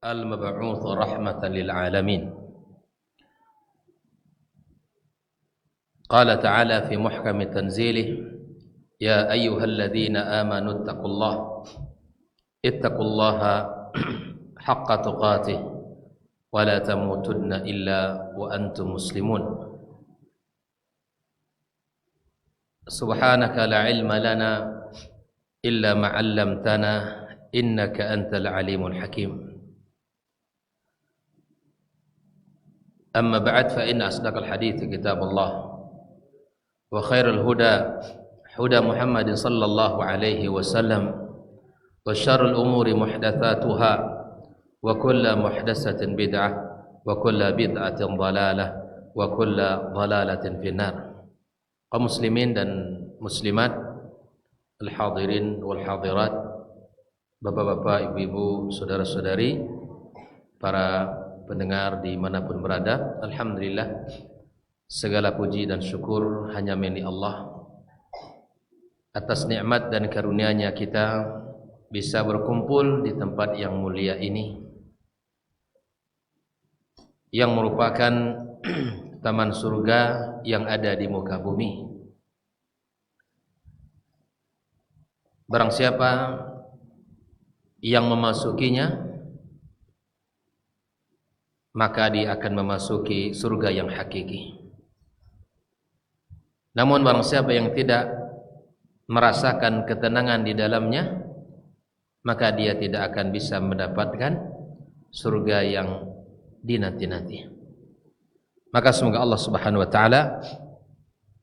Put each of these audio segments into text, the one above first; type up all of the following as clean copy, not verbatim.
المبعوث رحمة للعالمين. قال تعالى في محكم تنزيله: يا أيها الذين آمنوا اتقوا الله حق تقاته ولا تموتن إلا وأنتم مسلمون. سبحانك لا علم لنا إلا ما علمتنا إنك أنت العليم الحكيم. أما بعد فإن أصدق الحديث كتاب الله وخير الهدى هدى محمد صلى الله عليه وسلم وشر الأمور محدثاتها وكل محدثة بدعة وكل بدعة ضلالة وكل ضلالة في النار. Kaum muslimin dan muslimat, al-hadirin wal hadirat, bapak-bapak, ibu-ibu, saudara-saudari, para pendengar dimanapun berada, alhamdulillah segala puji dan syukur hanya milik Allah atas nikmat dan karunia-Nya kita bisa berkumpul di tempat yang mulia ini, yang merupakan taman surga yang ada di muka bumi. Barang siapa yang memasukinya, maka dia akan memasuki surga yang hakiki. Namun barang siapa yang tidak merasakan ketenangan di dalamnya, maka dia tidak akan bisa mendapatkan surga yang dinanti-nanti. Maka semoga Allah Subhanahu wa taala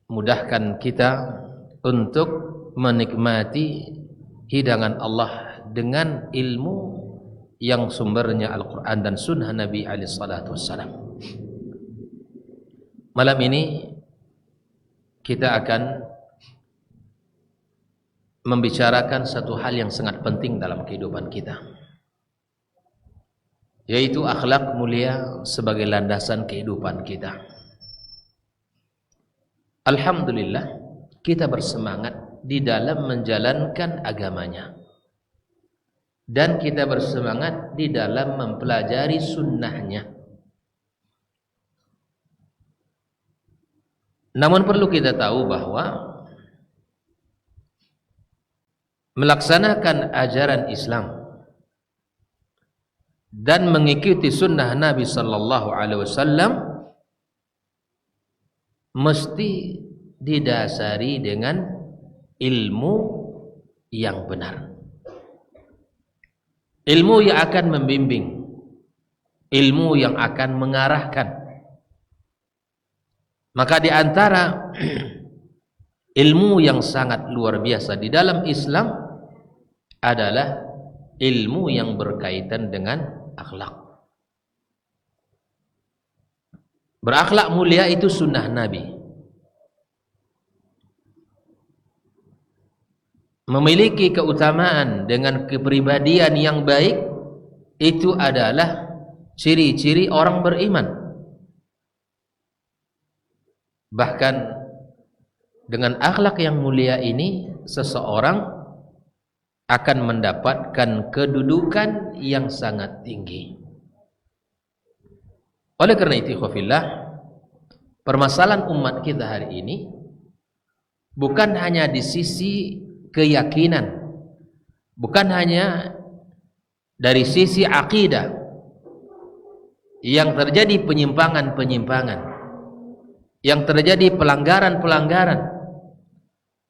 mudahkan kita untuk menikmati hidangan Allah dengan ilmu yang sumbernya Al-Quran dan Sunnah Nabi alaihi salatu wassalam. Malam ini kita akan membicarakan satu hal yang sangat penting dalam kehidupan kita, yaitu akhlak mulia sebagai landasan kehidupan kita. Alhamdulillah, kita bersemangat di dalam menjalankan agamanya, dan kita bersemangat di dalam mempelajari sunnahnya. Namun perlu kita tahu bahwa melaksanakan ajaran Islam dan mengikuti sunnah Nabi sallallahu alaihi wasallam mesti didasari dengan ilmu yang benar, ilmu yang akan membimbing, ilmu yang akan mengarahkan. Maka di antara ilmu yang sangat luar biasa di dalam Islam adalah ilmu yang berkaitan dengan akhlak. Berakhlak mulia itu sunnah Nabi. Memiliki keutamaan dengan kepribadian yang baik itu adalah ciri-ciri orang beriman. Bahkan dengan akhlak yang mulia ini seseorang akan mendapatkan kedudukan yang sangat tinggi. Oleh karena itu, ikhwafillah, permasalahan umat kita hari ini bukan hanya di sisi keyakinan, bukan hanya dari sisi akidah yang terjadi penyimpangan-penyimpangan, yang terjadi pelanggaran-pelanggaran,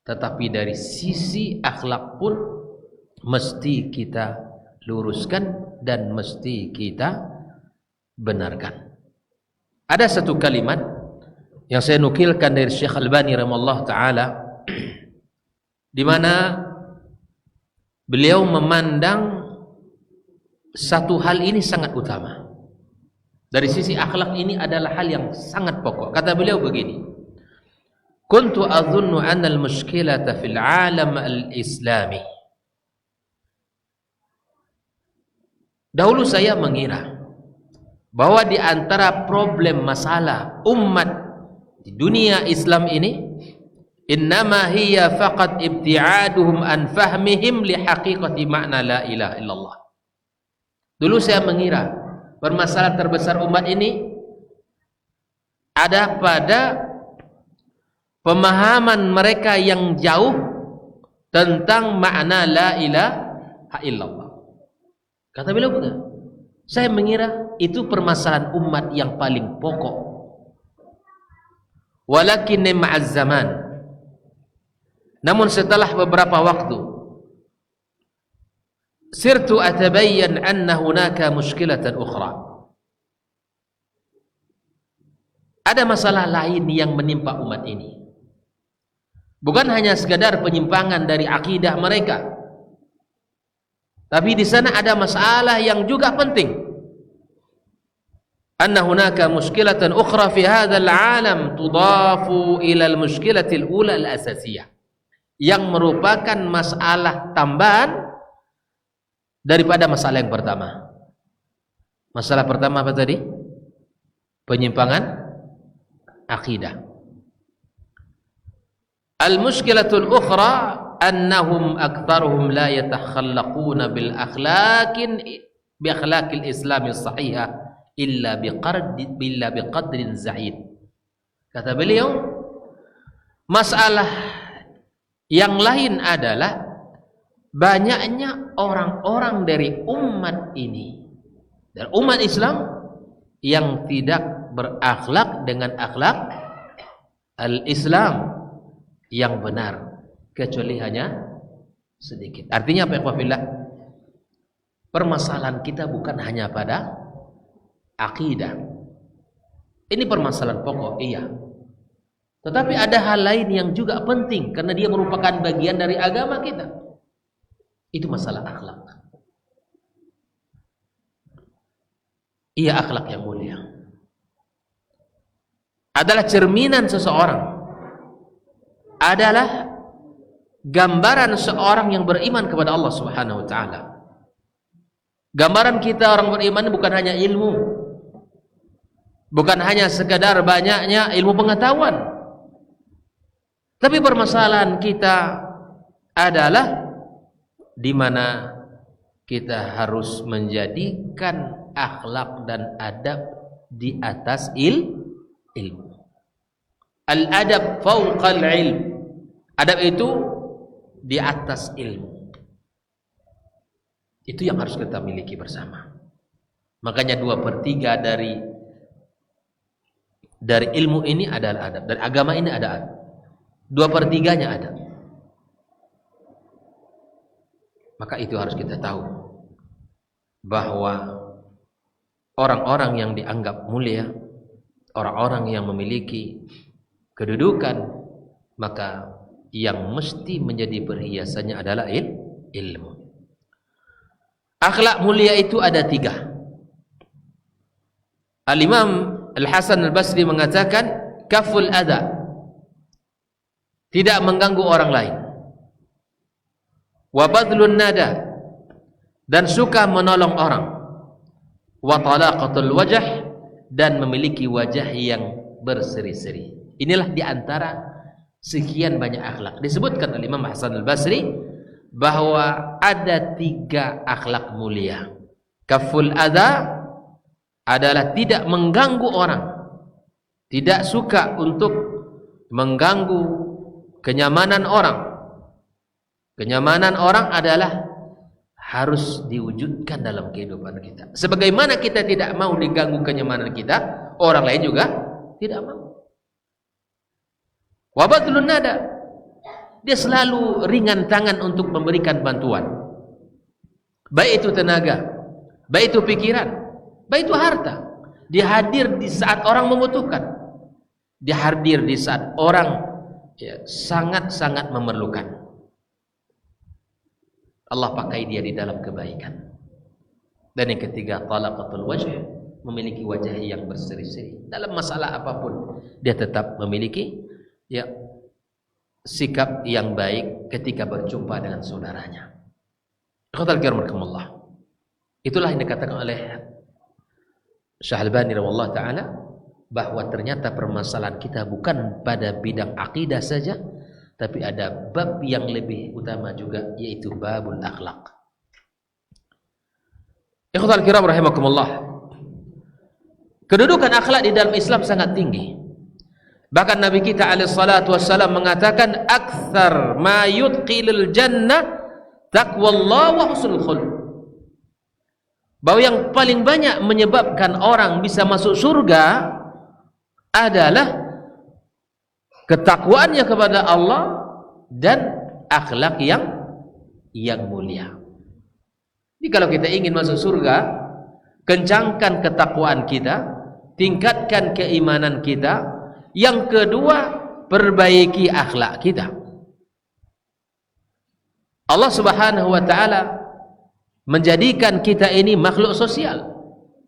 tetapi dari sisi akhlak pun mesti kita luruskan dan mesti kita benarkan. Ada satu kalimat yang saya nukilkan dari Syekh Albani rahimahullah ta'ala, di mana beliau memandang satu hal ini sangat utama. Dari sisi akhlak ini adalah hal yang sangat pokok. Kata beliau begini: kuntu adhunnu anna al-mushkilata fil alam al-islami. Dahulu saya mengira bahwa di antara problem masalah umat di dunia Islam ini, innama hiya faqat ibti'aduhum an fahmihim li haqiqati ma'na la ilaha illallah. Dulu saya mengira permasalahan terbesar umat ini ada pada pemahaman mereka yang jauh tentang makna la ilaha illallah. Kata beliau bukan. Saya mengira itu permasalahan umat yang paling pokok. Walakin ma'az zaman. Namun setelah beberapa waktu, sirtu atabayyan anna hunaka mushkilatan ukhra. Ada masalah lain yang menimpa umat ini. Bukan hanya sekadar penyimpangan dari akidah mereka, tapi di sana ada masalah yang juga penting. Anna hunaka mushkilatan ukhra fi hadzal alam tudafu ila al-mushkilati al-ula al-asasiyah, yang merupakan masalah tambahan daripada masalah yang pertama. Masalah pertama apa tadi? Penyimpangan akidah. Al-mushkilatul ukhra annahum aktsaruhum la yatakhallaquna bil akhlaqin bi akhlaqil islam as-sahihah illa biqadrin za'id. Kata beliau, masalah yang lain adalah banyaknya orang-orang dari umat ini, dari umat Islam, yang tidak berakhlak dengan akhlak al-Islam yang benar, kecuali hanya sedikit. Artinya apa, ikhwafillah? Permasalahan kita bukan hanya pada akidah. Ini permasalahan pokok, iya. Tetapi ada hal lain yang juga penting karena dia merupakan bagian dari agama kita. Itu masalah akhlak. Iya, akhlak yang mulia adalah cerminan seseorang, adalah gambaran seorang yang beriman kepada Allah Subhanahu wa taala. Gambaran kita orang beriman bukan hanya ilmu, bukan hanya sekadar banyaknya ilmu pengetahuan, tapi permasalahan kita adalah di mana kita harus menjadikan akhlak dan adab di atas ilmu. Al-adab fawqal ilm. Adab itu di atas ilmu. Itu yang harus kita miliki bersama. Makanya 2/3 dari ilmu ini adalah adab. Dari agama ini ada adab. 2/3-nya ada. Maka itu harus kita tahu bahwa orang-orang yang dianggap mulia, orang-orang yang memiliki kedudukan, maka yang mesti menjadi perhiasannya adalah ilmu. Akhlak mulia itu ada 3. Al-Imam Al-Hasan Al-Basri mengatakan kaful adha, tidak mengganggu orang lain, wa badlun nada, dan suka menolong orang, wa talaqatul wajh, dan memiliki wajah yang berseri-seri. Inilah diantara sekian banyak akhlak. Disebutkan oleh Imam Hasan Al-Basri bahwa ada 3 akhlak mulia. Kaful adha adalah tidak mengganggu orang, tidak suka untuk mengganggu kenyamanan orang. Kenyamanan orang adalah harus diwujudkan dalam kehidupan kita. Sebagaimana kita tidak mau diganggu kenyamanan kita, orang lain juga tidak mau. Wabadlun nada, dia selalu ringan tangan untuk memberikan bantuan, baik itu tenaga, baik itu pikiran, baik itu harta. Dia hadir di saat orang membutuhkan, dia hadir di saat orang sangat-sangat memerlukan. Allah pakai dia di dalam kebaikan. Dan yang ketiga, talaqatul wajh, memiliki wajah yang berseri-seri. Dalam masalah apapun dia tetap memiliki sikap yang baik ketika berjumpa dengan saudaranya. Itulah yang dikatakan oleh Syekh Al-Albani rahimahullah taala, bahwa ternyata permasalahan kita bukan pada bidang akidah saja, tapi ada bab yang lebih utama juga, yaitu babul akhlak. Ikhwatal kiram rahimakumullah. Kedudukan akhlak di dalam Islam sangat tinggi. Bahkan Nabi kita alaihi salatu wassalam mengatakan aktsar ma yudkhilul jannah taqwallah wa husnul khuluq. Bahwa yang paling banyak menyebabkan orang bisa masuk surga adalah ketakwaannya kepada Allah dan akhlak yang mulia. Jadi kalau kita ingin masuk surga, kencangkan ketakwaan kita, tingkatkan keimanan kita. Yang kedua, perbaiki akhlak kita. Allah Subhanahu wa taala menjadikan kita ini makhluk sosial.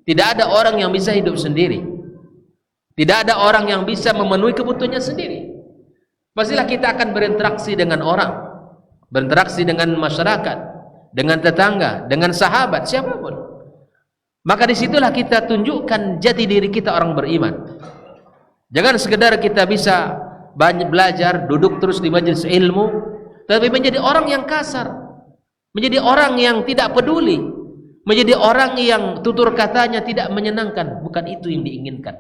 Tidak ada orang yang bisa hidup sendiri. Tidak ada orang yang bisa memenuhi kebutuhannya sendiri. Pastilah kita akan berinteraksi dengan orang, berinteraksi dengan masyarakat, dengan tetangga, dengan sahabat, siapapun. Maka disitulah kita tunjukkan jati diri kita orang beriman. Jangan sekedar kita bisa banyak belajar, duduk terus di majelis ilmu, tapi menjadi orang yang kasar, menjadi orang yang tidak peduli, menjadi orang yang tutur katanya tidak menyenangkan. Bukan itu yang diinginkan.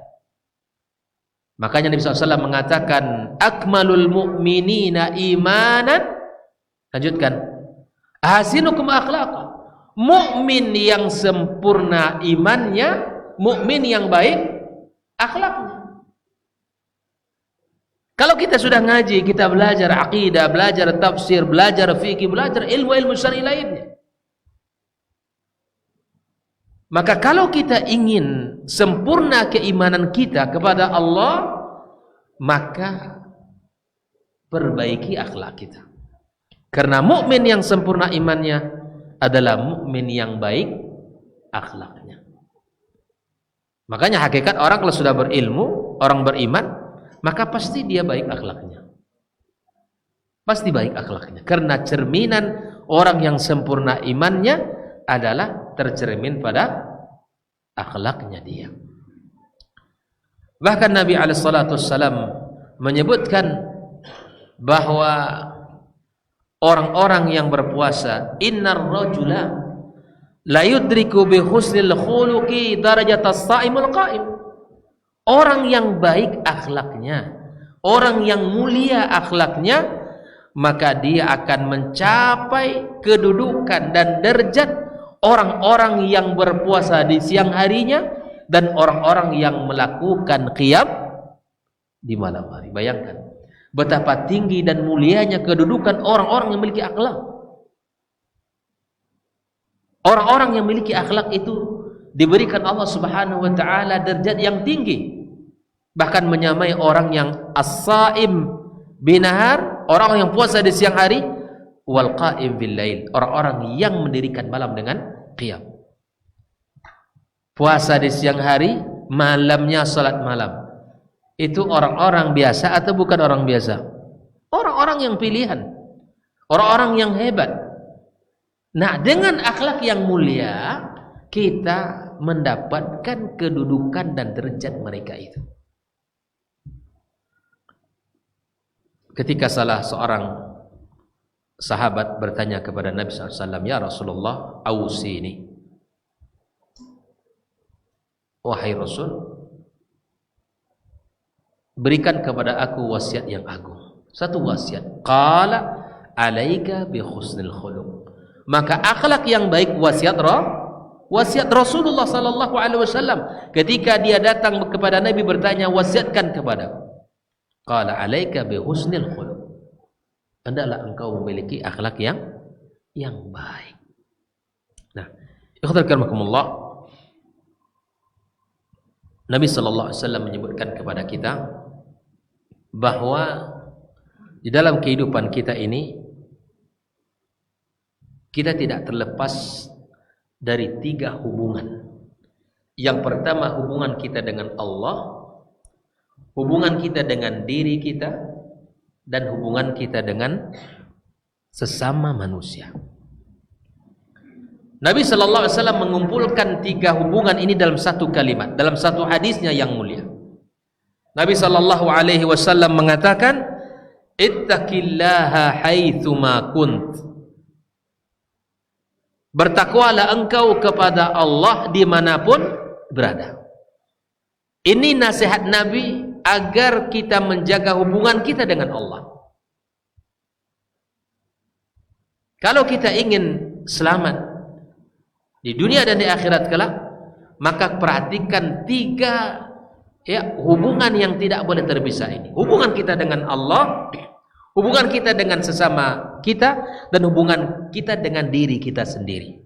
Makanya Nabi SAW mengatakan akmalul mu'minina imanan, lanjutkan, ahsinukum akhlaqa. Mukmin yang sempurna imannya, mukmin yang baik akhlaknya. Kalau kita sudah ngaji, kita belajar akidah, belajar tafsir, belajar fikih, belajar ilmu-ilmu syar'i lainnya, maka kalau kita ingin sempurna keimanan kita kepada Allah, maka perbaiki akhlak kita. Karena mukmin yang sempurna imannya adalah mukmin yang baik akhlaknya. Makanya hakikat orang kalau sudah berilmu, orang beriman, maka pasti dia baik akhlaknya. Pasti baik akhlaknya. Karena cerminan orang yang sempurna imannya adalah tercermin pada akhlaknya dia. Bahkan Nabi alaihissalam menyebutkan bahwa orang-orang yang berpuasa, innar rajula la yudriku bi husnil khuluqi darajatas shaimul qaim. Orang yang baik akhlaknya, orang yang mulia akhlaknya, maka dia akan mencapai kedudukan dan derajat orang-orang yang berpuasa di siang harinya dan orang-orang yang melakukan qiyam di malam hari. Bayangkan betapa tinggi dan mulianya kedudukan orang-orang yang memiliki akhlak. Orang-orang yang memiliki akhlak itu diberikan Allah Subhanahu wa taala derajat yang tinggi. Bahkan menyamai orang yang as-saim binahar, orang yang puasa di siang hari, wal qaim bil lail, orang-orang yang mendirikan malam dengan qiyam. Puasa di siang hari, malamnya salat malam. Itu orang-orang biasa atau bukan orang biasa? Orang-orang yang pilihan, orang-orang yang hebat. Nah, dengan akhlak yang mulia, kita mendapatkan kedudukan dan derajat mereka itu. Ketika salah seorang sahabat bertanya kepada Nabi SAW, ya Rasulullah, awsini, wahai Rasul, berikan kepada aku wasiat yang agung. Satu wasiat. Qala alaika bi husnil khuluq. Maka akhlak yang baik, wasiat Rasulullah sallallahu alaihi wasallam ketika dia datang kepada Nabi bertanya, wasiatkan kepadaku. Qala alaika bi husnil khuluq. Hendaklah engkau memiliki akhlak yang baik. Nah, ikhwatal karamakumullah, Nabi sallallahu alaihi wasallam menyebutkan kepada kita bahwa di dalam kehidupan kita ini kita tidak terlepas dari 3 hubungan. Yang pertama, hubungan kita dengan Allah, hubungan kita dengan diri kita, dan hubungan kita dengan sesama manusia. Nabi sallallahu alaihi wasallam mengumpulkan 3 hubungan ini dalam satu kalimat, dalam satu hadisnya yang mulia. Nabi sallallahu alaihi wasallam mengatakan, ittaqillaha haitsu ma kunt. Bertakwalah engkau kepada Allah dimanapun berada. Ini nasihat Nabi agar kita menjaga hubungan kita dengan Allah. Kalau kita ingin selamat di dunia dan di akhirat kelak, maka perhatikan 3 hubungan yang tidak boleh terpisah ini. Hubungan kita dengan Allah, hubungan kita dengan sesama kita, dan hubungan kita dengan diri kita sendiri.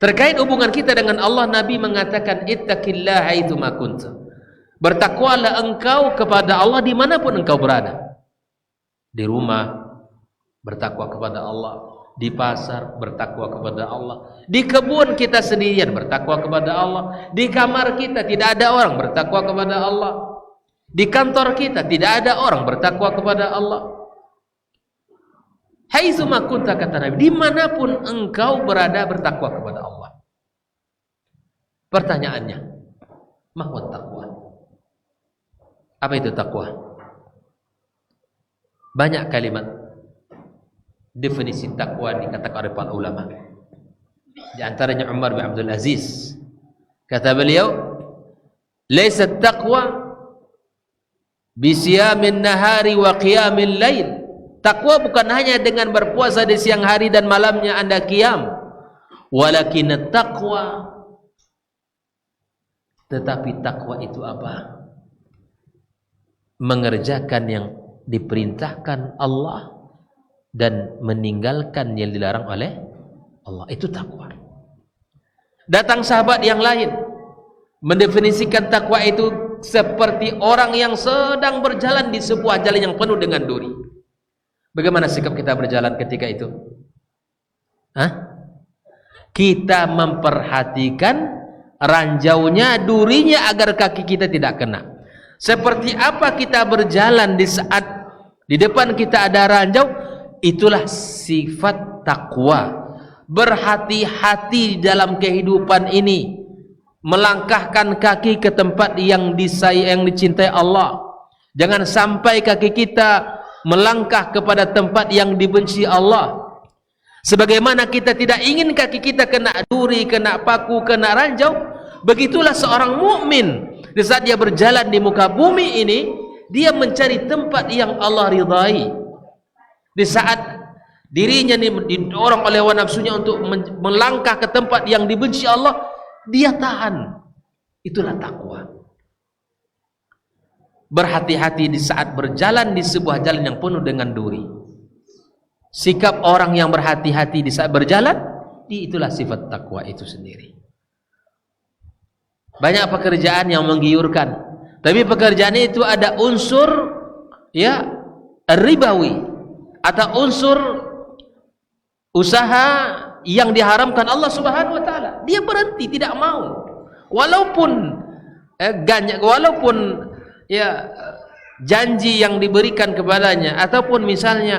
Terkait hubungan kita dengan Allah, Nabi mengatakan, ittaqillaha haitsu ma kunta. Bertakwalah engkau kepada Allah dimanapun engkau berada. Di rumah, bertakwa kepada Allah. Di pasar, bertakwa kepada Allah. Di kebun kita sendirian, bertakwa kepada Allah. Di kamar kita tidak ada orang, bertakwa kepada Allah. Di kantor kita tidak ada orang, bertakwa kepada Allah. Haitsu ma kunta, kata Nabi, dimanapun engkau berada, bertakwa kepada Allah. Pertanyaannya, mahwa taqwa? Apa itu takwa? Banyak kalimat definisi takwa dikatakan oleh para ulama. Di antaranya Umar bin Abdul Aziz, kata beliau, "Laisa taqwa bi siyamin nahari wa qiyamil lail." Takwa bukan hanya dengan berpuasa di siang hari dan malamnya Anda qiyam. Walakin taqwa, tetapi takwa itu apa? Mengerjakan yang diperintahkan Allah dan meninggalkan yang dilarang oleh Allah. Itu takwa. Datang sahabat yang lain mendefinisikan takwa itu seperti orang yang sedang berjalan di sebuah jalan yang penuh dengan duri. Bagaimana sikap kita berjalan ketika itu? Kita memperhatikan ranjaunya, durinya, agar kaki kita tidak kena. Seperti apa kita berjalan di saat di depan kita ada ranjau? Itulah sifat takwa. Berhati-hati dalam kehidupan ini, melangkahkan kaki ke tempat yang dicintai Allah. Jangan sampai kaki kita melangkah kepada tempat yang dibenci Allah. Sebagaimana kita tidak ingin kaki kita kena duri, kena paku, kena ranjau, begitulah seorang mukmin di saat dia berjalan di muka bumi ini, dia mencari tempat yang Allah ridai. Di saat dirinya didorong oleh hawa nafsunya untuk melangkah ke tempat yang dibenci Allah, dia tahan. Itulah takwa. Berhati-hati di saat berjalan di sebuah jalan yang penuh dengan duri. Sikap orang yang berhati-hati di saat berjalan, itulah sifat takwa itu sendiri. Banyak pekerjaan yang menggiurkan, tapi pekerjaan itu ada unsur ribawi atau unsur usaha yang diharamkan Allah Subhanahu wa taala. Dia berhenti, tidak mau. Walaupun janji yang diberikan kepadanya, ataupun misalnya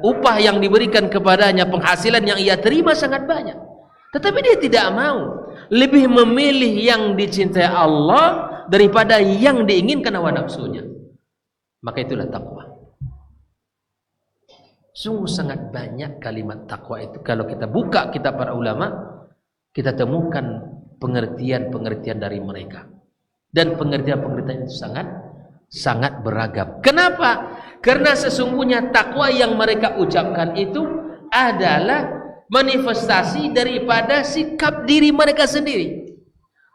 upah yang diberikan kepadanya, penghasilan yang ia terima sangat banyak, tetapi dia tidak mau. Lebih memilih yang dicintai Allah daripada yang diinginkan hawa nafsunya. Maka itulah takwa. Sungguh sangat banyak kalimat takwa itu. Kalau kita buka kitab para ulama, kita temukan pengertian-pengertian dari mereka. Dan pengertian-pengertian itu sangat beragam. Kenapa? Karena sesungguhnya takwa yang mereka ucapkan itu adalah manifestasi daripada sikap diri mereka sendiri.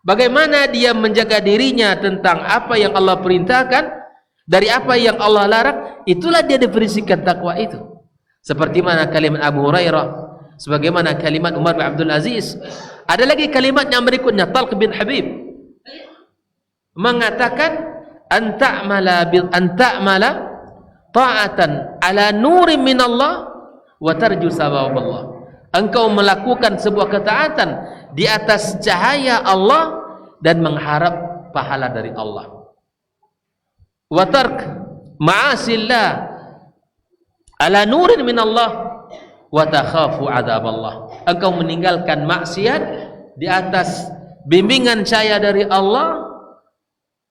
Bagaimana dia menjaga dirinya tentang apa yang Allah perintahkan, dari apa yang Allah larang, itulah dia definisikan takwa itu. Seperti mana kalimat Abu Hurairah, sebagaimana kalimat Umar bin Abdul Aziz. Ada lagi kalimat yang berikutnya, Talq bin Habib mengatakan, anta'mala ta'atan ala nurin min Allah wa tarju sawab Allah. Engkau melakukan sebuah ketaatan di atas cahaya Allah dan mengharap pahala dari Allah. Wa tark ma'asillah ala nurin min Allah wa takhafu adab Allah. Engkau meninggalkan maksiat di atas bimbingan cahaya dari Allah,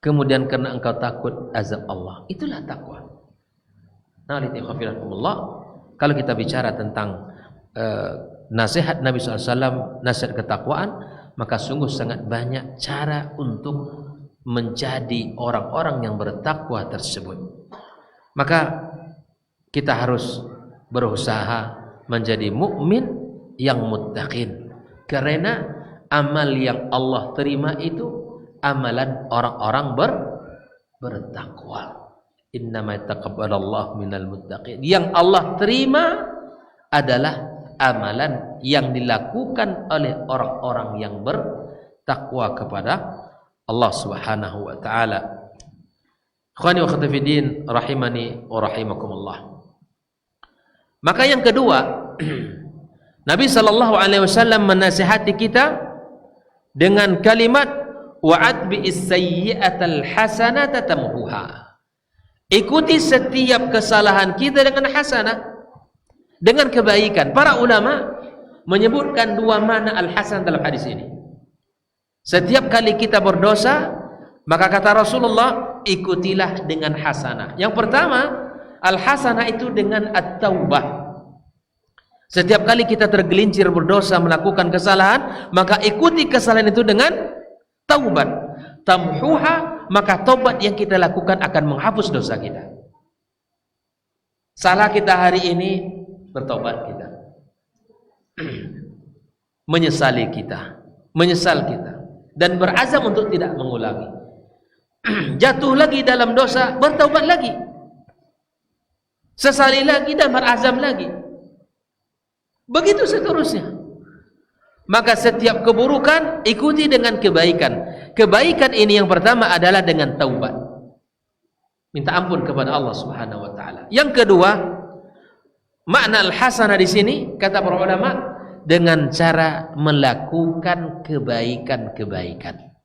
kemudian karena engkau takut azab Allah. Itulah takwa. Nah, kalau kita bicara tentang nasihat Nabi SAW, nasihat ketakwaan, maka sungguh sangat banyak cara untuk menjadi orang-orang yang bertakwa tersebut. Maka kita harus berusaha menjadi mukmin yang muttaqin, karena amal yang Allah terima itu amalan orang-orang bertakwa. Innama taqabbalallahu minal muttaqin. Yang Allah terima adalah amalan yang dilakukan oleh orang-orang yang bertakwa kepada Allah Subhanahu wa taala. Ikhwani wa akhwati fiddin rahimani wa rahimakumullah. Maka yang kedua, Nabi sallallahu alaihi wasallam menasihati kita dengan kalimat wa'ad bi'is sayyi'atal hasanata tamhuha. Ikuti setiap kesalahan kita dengan hasanah, dengan kebaikan. Para ulama menyebutkan dua makna al-hasan dalam hadis ini. Setiap kali kita berdosa, maka kata Rasulullah, ikutilah dengan hasanah. Yang pertama, al-hasanah itu dengan at-taubah. Setiap kali kita tergelincir berdosa, melakukan kesalahan, maka ikuti kesalahan itu dengan taubat. Tamhuha, maka taubat yang kita lakukan akan menghapus dosa kita. Salah kita hari ini, bertobat kita. Menyesal kita dan berazam untuk tidak mengulangi. Jatuh lagi dalam dosa, bertaubat lagi. Sesali lagi dan berazam lagi. Begitu seterusnya. Maka setiap keburukan ikuti dengan kebaikan. Kebaikan ini yang pertama adalah dengan taubat. Minta ampun kepada Allah Subhanahu wa taala. Yang kedua, makna al-hasanah di sini kata para ulama dengan cara melakukan kebaikan-kebaikan.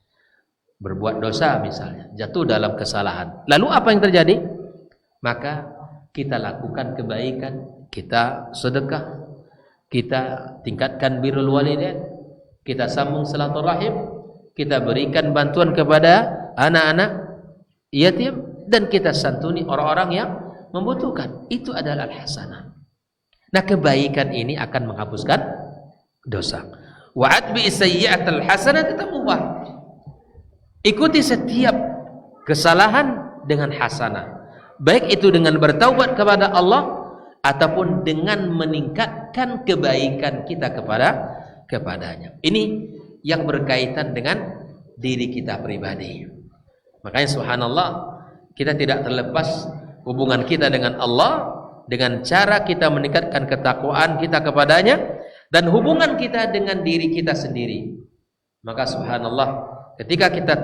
Berbuat dosa misalnya, jatuh dalam kesalahan. Lalu apa yang terjadi? Maka kita lakukan kebaikan, kita sedekah, kita tingkatkan birrul walidain, kita sambung silaturahim, kita berikan bantuan kepada anak-anak yatim, dan kita santuni orang-orang yang membutuhkan. Itu adalah al-hasanah. Nah, kebaikan ini akan menghapuskan dosa. Wa'ad bi'is sayyi'atal hasanah tamhuha. Ikuti setiap kesalahan dengan hasanah. Baik itu dengan bertaubat kepada Allah ataupun dengan meningkatkan kebaikan kita kepadanya. Ini yang berkaitan dengan diri kita pribadi. Makanya subhanallah, kita tidak terlepas hubungan kita dengan Allah dengan cara kita meningkatkan ketakwaan kita kepadanya dan hubungan kita dengan diri kita sendiri. Maka subhanallah, ketika kita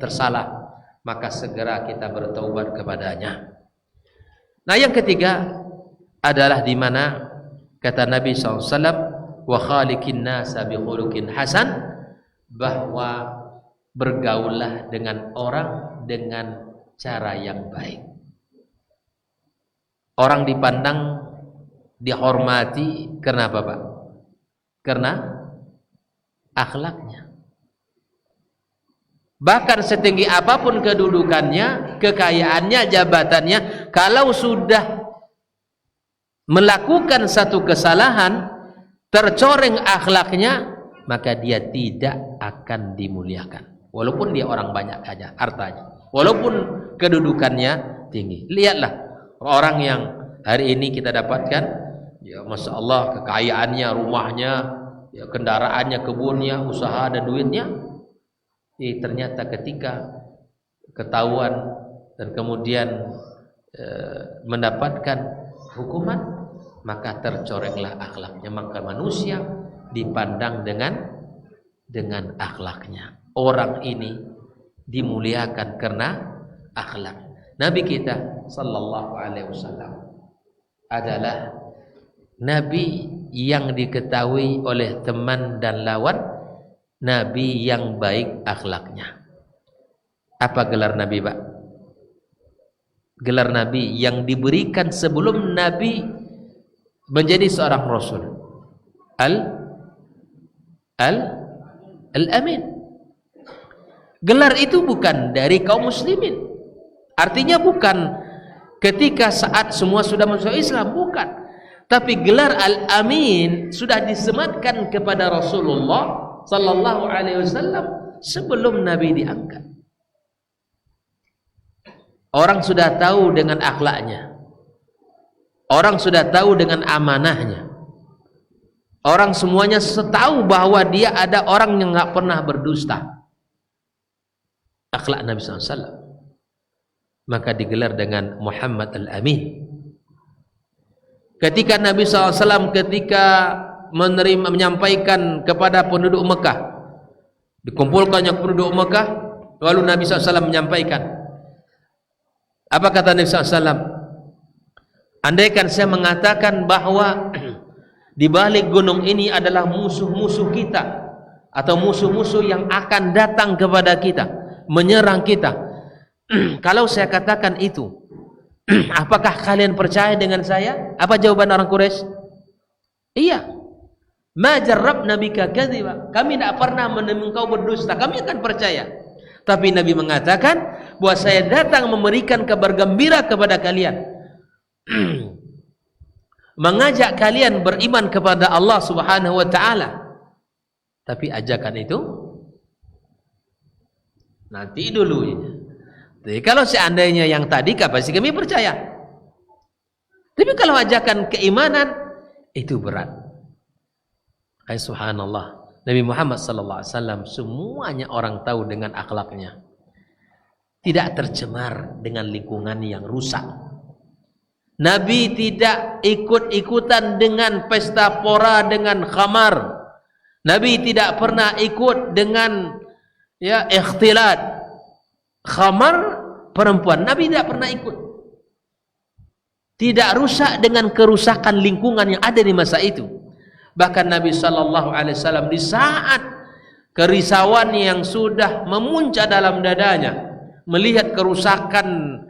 tersalah, maka segera kita bertaubat kepadanya. Nah, yang ketiga adalah di mana kata Nabi SAW, wa khaliqin nasa bi khuluqin hasan, bahwa bergaullah dengan orang dengan cara yang baik. Orang dipandang, dihormati karena apa, Pak? Karena akhlaknya. Bahkan setinggi apapun kedudukannya, kekayaannya, jabatannya, kalau sudah melakukan satu kesalahan, tercoreng akhlaknya, maka dia tidak akan dimuliakan. Walaupun dia orang banyak aja hartanya, walaupun kedudukannya tinggi. Lihatlah orang yang hari ini kita dapatkan, ya masya Allah, kekayaannya, rumahnya, ya, kendaraannya, kebunnya, usaha dan duitnya, ternyata ketika ketahuan dan kemudian mendapatkan hukuman, maka tercorenglah akhlaknya. Maka manusia dipandang dengan akhlaknya. Orang ini dimuliakan karena akhlak. Nabi kita sallallahu alaihi wasallam adalah nabi yang diketahui oleh teman dan lawan, nabi yang baik akhlaknya. Apa gelar nabi, Pak? Gelar nabi yang diberikan sebelum nabi menjadi seorang rasul, Al-Amin. Gelar itu bukan dari kaum muslimin. Artinya bukan ketika saat semua sudah masuk Islam, bukan. Tapi gelar Al-Amin sudah disematkan kepada Rasulullah sallallahu alaihi wasallam sebelum Nabi diangkat. Orang sudah tahu dengan akhlaknya. Orang sudah tahu dengan amanahnya. Orang semuanya tahu bahwa dia ada orang yang nggak pernah berdusta. Akhlak Nabi SAW. Maka digelar dengan Muhammad Al-Amin. Ketika Nabi SAW menyampaikan kepada penduduk Mekah, dikumpulkannya penduduk Mekah, lalu Nabi SAW menyampaikan. Apa kata Nabi SAW? Andaikan saya mengatakan bahwa di balik gunung ini adalah musuh-musuh kita atau musuh-musuh yang akan datang kepada kita, menyerang kita. Kalau saya katakan itu, apakah kalian percaya dengan saya? Apa jawaban orang Quraisy? Iya. Ma jarrabna bika kadhiba. Kami tidak pernah menemui engkau berdusta. Kami akan percaya. Tapi Nabi mengatakan bahwa saya datang memberikan kabar gembira kepada kalian. Mengajak kalian beriman kepada Allah Subhanahu wa taala. Tapi ajakan itu nanti dulu. Jadi kalau seandainya yang tadi pasti kami percaya. Tapi kalau ajakan keimanan itu berat. Subhanallah. Nabi Muhammad sallallahu alaihi wasallam semuanya orang tahu dengan akhlaknya. Tidak tercemar dengan lingkungan yang rusak. Nabi tidak ikut-ikutan dengan pesta pora, dengan khamar. Nabi tidak pernah ikut dengan ikhtilat. Khamar perempuan. Nabi tidak pernah ikut. Tidak rusak dengan kerusakan lingkungan yang ada di masa itu. Bahkan Nabi sallallahu alaihi wasallam di saat kerisauan yang sudah memuncak dalam dadanya, melihat kerusakan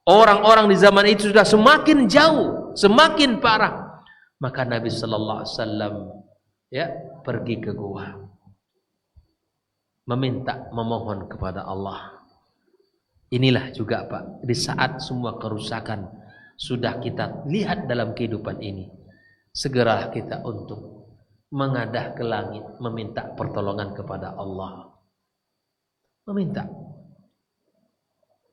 orang-orang di zaman itu sudah semakin jauh, semakin parah, maka Nabi sallallahu alaihi wasallam pergi ke gua, memohon kepada Allah. Inilah juga Pak, di saat semua kerusakan sudah kita lihat dalam kehidupan ini, segeralah kita untuk mengadah ke langit, meminta pertolongan kepada Allah.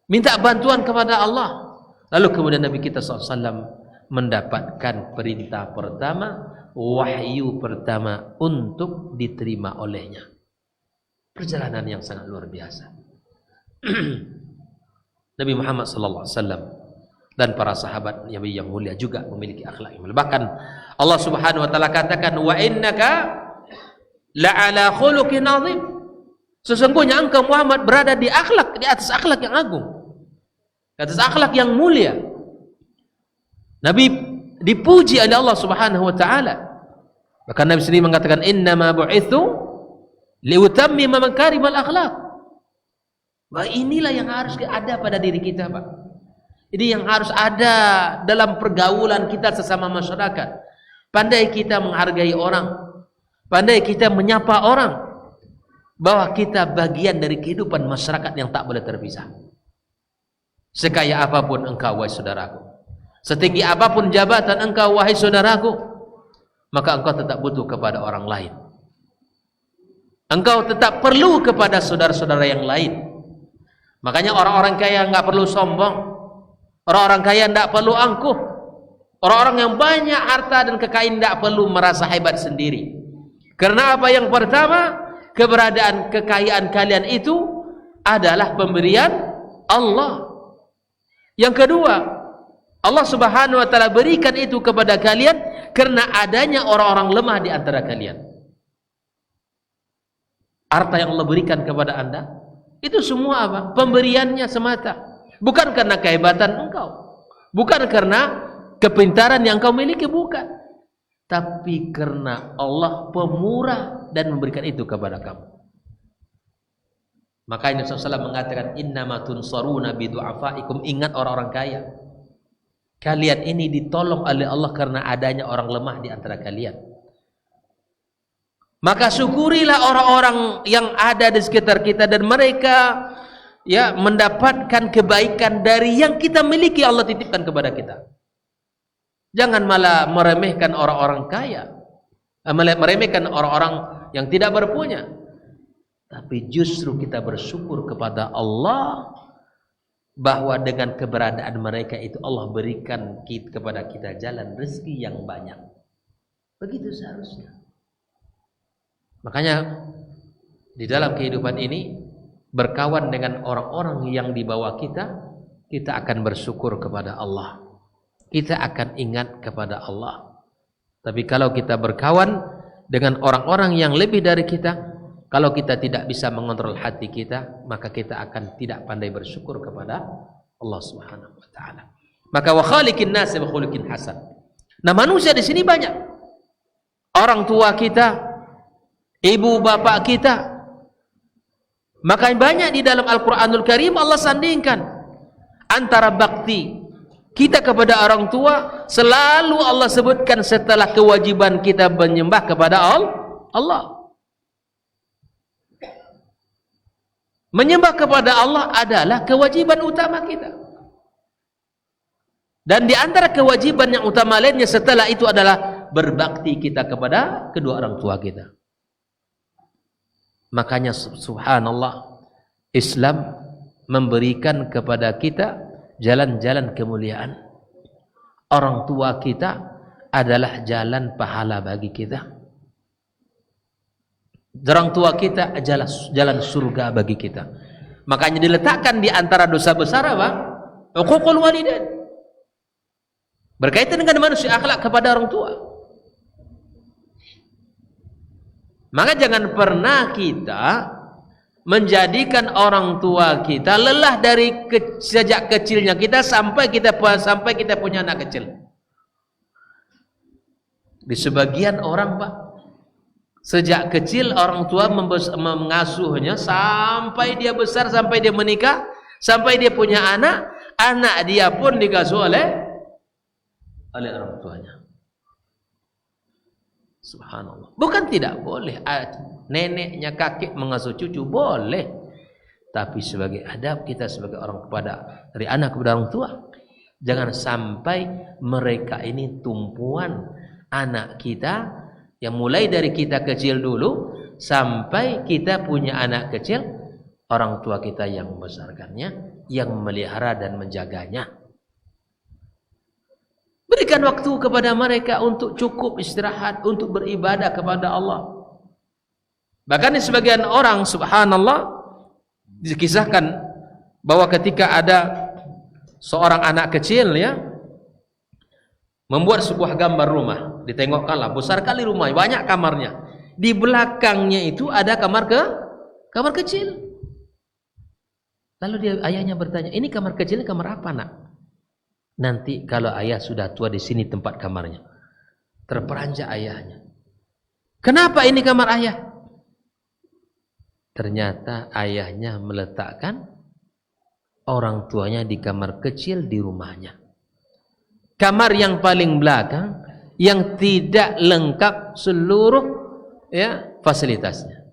Minta bantuan kepada Allah. Lalu kemudian Nabi kita SAW mendapatkan perintah pertama, wahyu pertama untuk diterima olehnya. Perjalanan yang sangat luar biasa. Nabi Muhammad SAW dan para sahabat Nabi yang mulia juga memiliki akhlak yang mulia. Bahkan Allah Subhanahu wa taala katakan, wa innaka la'ala khuluqin azim. Sesungguhnya engkau Muhammad berada di atas akhlak yang agung. Di atas akhlak yang mulia. Nabi dipuji oleh Allah Subhanahu wa taala. Bahkan Nabi sendiri mengatakan, innama bu'itsu liutammima makarimal akhlak. Bahwa inilah yang harus ada pada diri kita, Pak. Ini yang harus ada dalam pergaulan kita sesama masyarakat. Pandai kita menghargai orang, pandai kita menyapa orang, bahwa kita bagian dari kehidupan masyarakat yang tak boleh terpisah. Sekaya apapun engkau, wahai saudaraku, setinggi apapun jabatan engkau, wahai saudaraku, maka engkau tetap butuh kepada orang lain. Engkau tetap perlu kepada saudara-saudara yang lain. Makanya orang-orang kaya nggak perlu sombong. Orang-orang kaya tidak perlu angkuh. Orang-orang yang banyak harta dan kekayaan tidak perlu merasa hebat sendiri. Karena apa? Yang pertama, keberadaan kekayaan kalian itu adalah pemberian Allah. Yang kedua, Allah Subhanahu wa taala berikan itu kepada kalian karena adanya orang-orang lemah di antara kalian. Harta yang Allah berikan kepada Anda itu semua apa? Pemberiannya semata. Bukan karena kehebatan engkau, bukan karena kepintaran yang kau miliki, bukan. Tapi karena Allah pemurah dan memberikan itu kepada kamu. Makanya Rasulullah SAW mengatakan, innama tunsaruna bidu'afaikum. Ingat orang-orang kaya, kalian ini ditolong oleh Allah karena adanya orang lemah di antara kalian. Maka syukurilah orang-orang yang ada di sekitar kita, dan mereka mendapatkan kebaikan dari yang kita miliki, Allah titipkan kepada kita. Jangan malah meremehkan orang-orang kaya, meremehkan orang-orang yang tidak berpunya. Tapi justru kita bersyukur kepada Allah bahwa dengan keberadaan mereka itu Allah berikan kepada kita jalan rezeki yang banyak. Begitu seharusnya. Makanya di dalam kehidupan ini berkawan dengan orang-orang yang di bawah kita, kita akan bersyukur kepada Allah. Kita akan ingat kepada Allah. Tapi kalau kita berkawan dengan orang-orang yang lebih dari kita, kalau kita tidak bisa mengontrol hati kita, maka kita akan tidak pandai bersyukur kepada Allah Subhanahu wa taala. Maka wa khaliqin nas bi khuluqin hasan. Nah, manusia di sini banyak. Orang tua kita, ibu bapak kita. Maka banyak di dalam Al-Qur'anul Karim Allah sandingkan antara bakti kita kepada orang tua, selalu Allah sebutkan setelah kewajiban kita menyembah kepada Allah. Menyembah kepada Allah adalah kewajiban utama kita. Dan di antara kewajiban yang utama lainnya setelah itu adalah berbakti kita kepada kedua orang tua kita. Makanya subhanallah, Islam memberikan kepada kita jalan-jalan kemuliaan. Orang tua kita adalah jalan pahala bagi kita. Orang tua kita adalah jalan surga bagi kita. Makanya diletakkan di antara dosa besar apa? Uququl walidain. Berkaitan dengan manusia, akhlak kepada orang tua. Maka jangan pernah kita menjadikan orang tua kita lelah dari sejak kecilnya kita sampai kita punya anak kecil. Di sebagian orang, Pak, sejak kecil orang tua mengasuhnya sampai dia besar, sampai dia menikah, sampai dia punya anak, anak dia pun dikasuh oleh orang tuanya. Subhanallah. Bukan tidak boleh neneknya, kakek mengasuh cucu, boleh. Tapi sebagai adab kita sebagai orang dari anak kepada orang tua, jangan sampai mereka ini tumpuan anak kita, yang mulai dari kita kecil dulu sampai kita punya anak kecil, orang tua kita yang membesarkannya, yang memelihara dan menjaganya. Berikan waktu kepada mereka untuk cukup istirahat, untuk beribadah kepada Allah. Bahkan di sebagian orang, subhanallah, dikisahkan bahwa ketika ada seorang anak kecil ya membuat sebuah gambar rumah, ditengokkanlah besar kali rumah, banyak kamarnya. Di belakangnya itu ada kamar kecil. Lalu ayahnya bertanya, "Ini kamar kecilnya kamar apa, Nak?" "Nanti kalau ayah sudah tua di sini tempat kamarnya." Terperanjat ayahnya. "Kenapa ini kamar ayah?" Ternyata ayahnya meletakkan orang tuanya di kamar kecil di rumahnya. Kamar yang paling belakang, yang tidak lengkap seluruh ya fasilitasnya.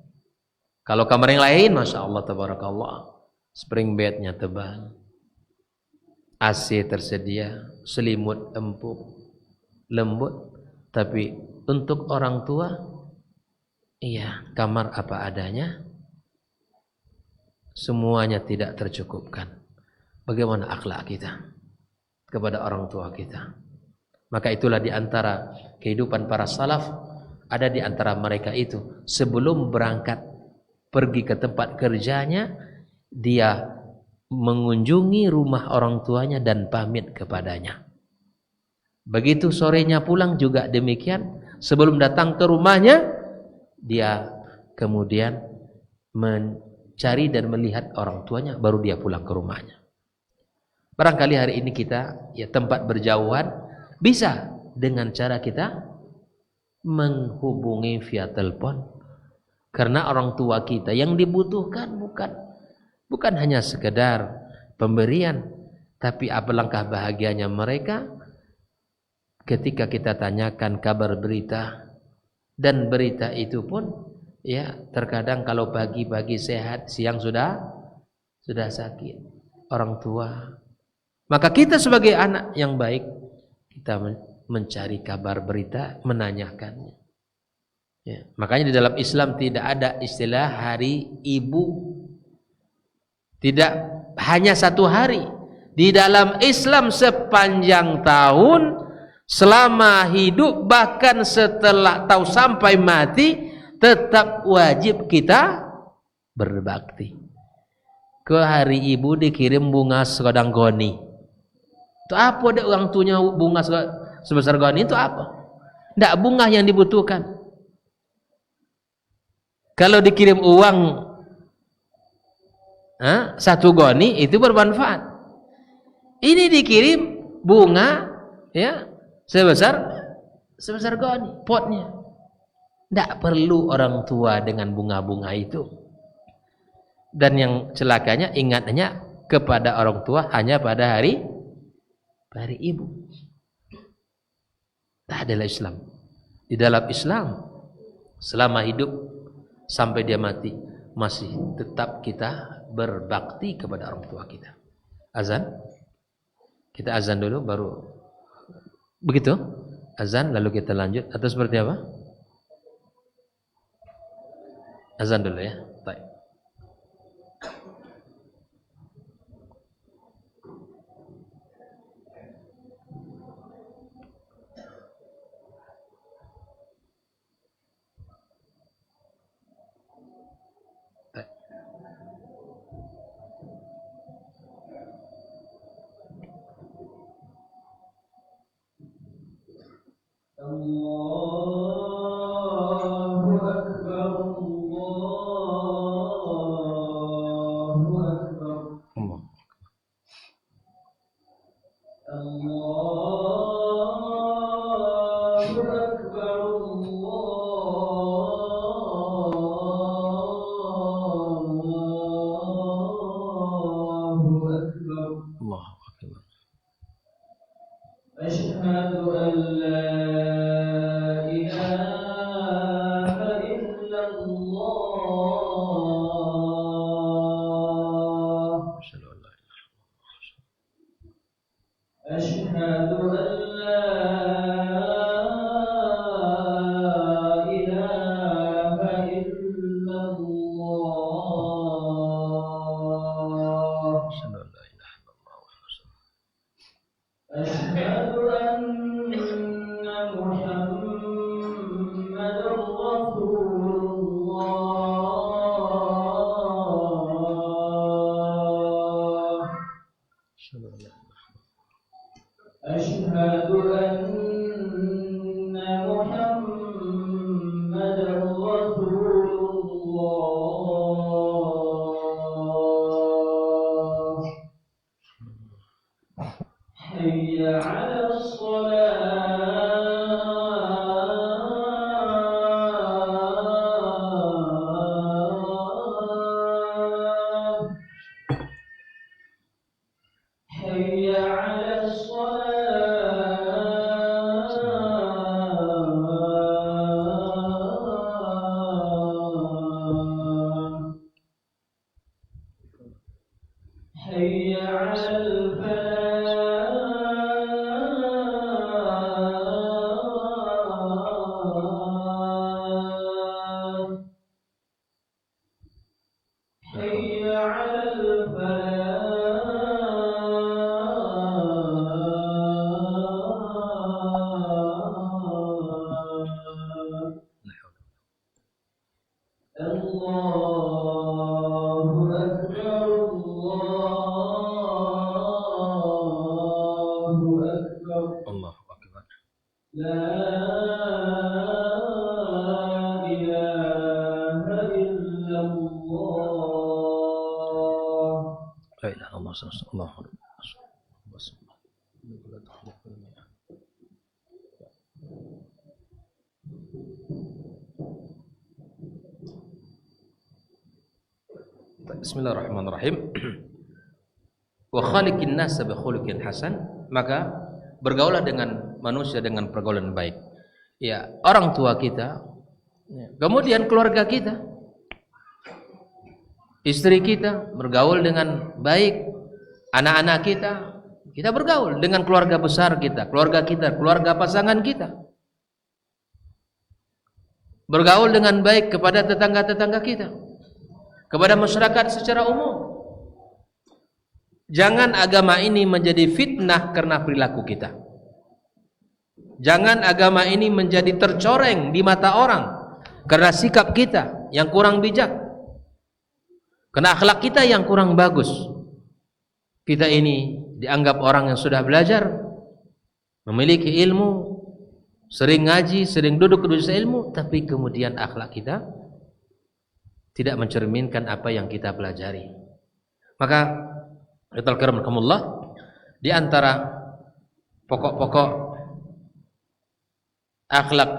Kalau kamar yang lain, masya Allah tabarakallah, spring bednya tebal, AC tersedia, selimut empuk, lembut. Tapi untuk orang tua, iya, kamar apa adanya, semuanya tidak tercukupkan. Bagaimana akhlak kita kepada orang tua kita? Maka itulah di antara kehidupan para salaf, ada di antara mereka itu sebelum berangkat pergi ke tempat kerjanya, dia mengunjungi rumah orang tuanya dan pamit kepadanya. Begitu sorenya pulang juga demikian, sebelum datang ke rumahnya dia kemudian mencari dan melihat orang tuanya, baru dia pulang ke rumahnya. Barangkali hari ini kita ya tempat berjauhan, bisa dengan cara kita menghubungi via telepon. Karena orang tua kita yang dibutuhkan bukan hanya sekedar pemberian, tapi alangkah bahagianya mereka ketika kita tanyakan kabar berita, dan berita itu pun ya terkadang kalau pagi-pagi sehat, siang sudah sakit orang tua. Maka kita sebagai anak yang baik, kita mencari kabar berita, menanyakannya. Ya. Makanya di dalam Islam tidak ada istilah hari ibu. Tidak hanya satu hari. Di dalam Islam sepanjang tahun, selama hidup, bahkan setelah tahu sampai mati, tetap wajib kita berbakti. Ke hari ibu dikirim bunga segodang goni. Itu apa deh orang tuanya bunga sebesar goni itu apa? Tidak bunga yang dibutuhkan. Kalau dikirim uang satu goni itu bermanfaat. Ini dikirim bunga ya sebesar goni potnya. Tidak perlu orang tua dengan bunga-bunga itu. Dan yang celakanya ingatnya kepada orang tua hanya pada hari ibu. Tak adalah Islam. Di dalam Islam selama hidup sampai dia mati masih tetap kita berbakti kepada orang tua kita. Azan. Kita azan dulu baru begitu. Azan lalu kita lanjut atau seperti apa? Azan dulu ya. Baik. Bismillahirrahmanirrahim. Wa khaliqin nas bi khuluqin hasan, maka bergaulah dengan manusia dengan pergaulan baik. Ya, orang tua kita, kemudian keluarga kita, istri kita bergaul dengan baik, anak-anak kita, Kita bergaul dengan keluarga besar kita, keluarga pasangan kita. Bergaul dengan baik kepada tetangga-tetangga kita, kepada masyarakat secara umum. Jangan agama ini menjadi fitnah karena perilaku kita. Jangan agama ini menjadi tercoreng di mata orang karena sikap kita yang kurang bijak, karena akhlak kita yang kurang bagus. Kita ini dianggap orang yang sudah belajar, memiliki ilmu, sering ngaji, sering duduk di ilmu, tapi kemudian akhlak kita tidak mencerminkan apa yang kita pelajari. Maka di antara pokok-pokok akhlak